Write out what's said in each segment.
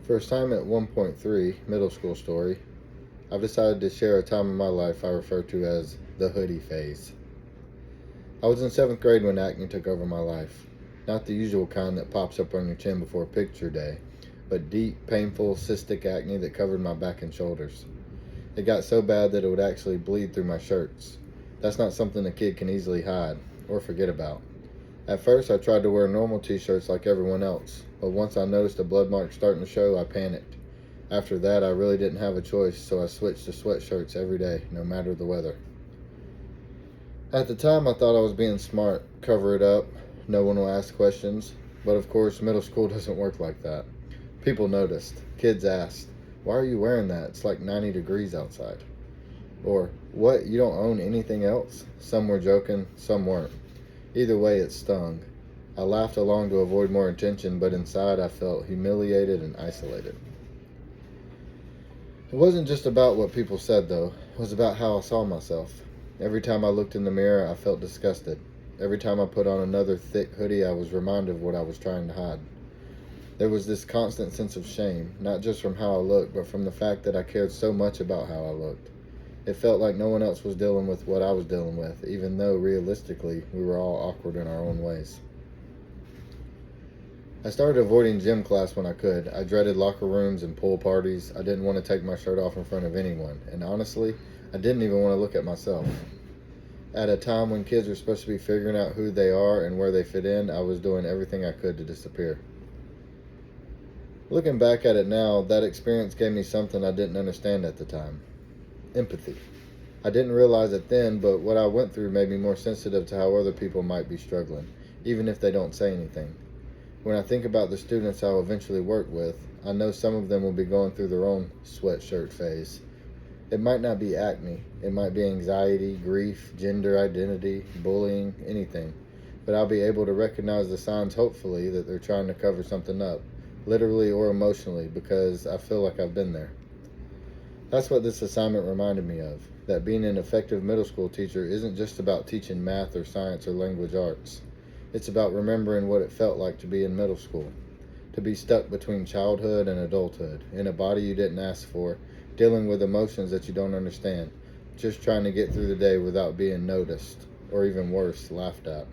For assignment 1.3, middle school story, I've decided to share a time in my life I refer to as the Hoodie Phase. I was in 7th grade when acne took over my life. Not the usual kind that pops up on your chin before picture day, but deep, painful, cystic acne that covered my back and shoulders. It got so bad that it would actually bleed through my shirts. That's not something a kid can easily hide or forget about. At first, I tried to wear normal t-shirts like everyone else, but once I noticed a blood mark starting to show, I panicked. After that, I really didn't have a choice, so I switched to sweatshirts every day, no matter the weather. At the time, I thought I was being smart, cover it up, no one will ask questions, but of course, middle school doesn't work like that. People noticed. Kids asked, "Why are you wearing that? It's like 90 degrees outside." Or, "What, you don't own anything else?" Some were joking, some weren't. Either way, it stung. I laughed along to avoid more attention, but inside I felt humiliated and isolated. It wasn't just about what people said, though. It was about how I saw myself. Every time I looked in the mirror, I felt disgusted. Every time I put on another thick hoodie, I was reminded of what I was trying to hide. There was this constant sense of shame, not just from how I looked, but from the fact that I cared so much about how I looked. It felt like no one else was dealing with what I was dealing with, even though, realistically, we were all awkward in our own ways. I started avoiding gym class when I could. I dreaded locker rooms and pool parties. I didn't want to take my shirt off in front of anyone, and honestly, I didn't even want to look at myself. At a time when kids were supposed to be figuring out who they are and where they fit in, I was doing everything I could to disappear. Looking back at it now, that experience gave me something I didn't understand at the time. Empathy. I didn't realize it then, but what I went through made me more sensitive to how other people might be struggling, even if they don't say anything. When I think about the students I'll eventually work with, I know some of them will be going through their own sweatshirt phase. It might not be acne, it might be anxiety, grief, gender identity, bullying, anything. But I'll be able to recognize the signs, hopefully, that they're trying to cover something up, literally or emotionally, because I feel like I've been there. That's what this assignment reminded me of, that being an effective middle school teacher isn't just about teaching math or science or language arts. It's about remembering what it felt like to be in middle school, to be stuck between childhood and adulthood, in a body you didn't ask for, dealing with emotions that you don't understand, just trying to get through the day without being noticed, or even worse, laughed at.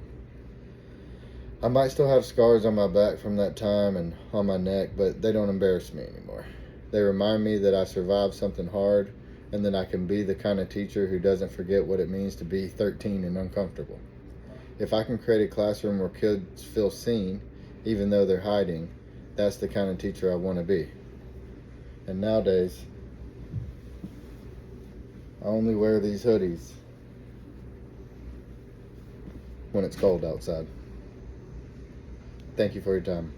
I might still have scars on my back from that time and on my neck, but they don't embarrass me anymore. They remind me that I survived something hard and that I can be the kind of teacher who doesn't forget what it means to be 13 and uncomfortable. If I can create a classroom where kids feel seen, even though they're hiding, that's the kind of teacher I want to be. And nowadays, I only wear these hoodies when it's cold outside. Thank you for your time.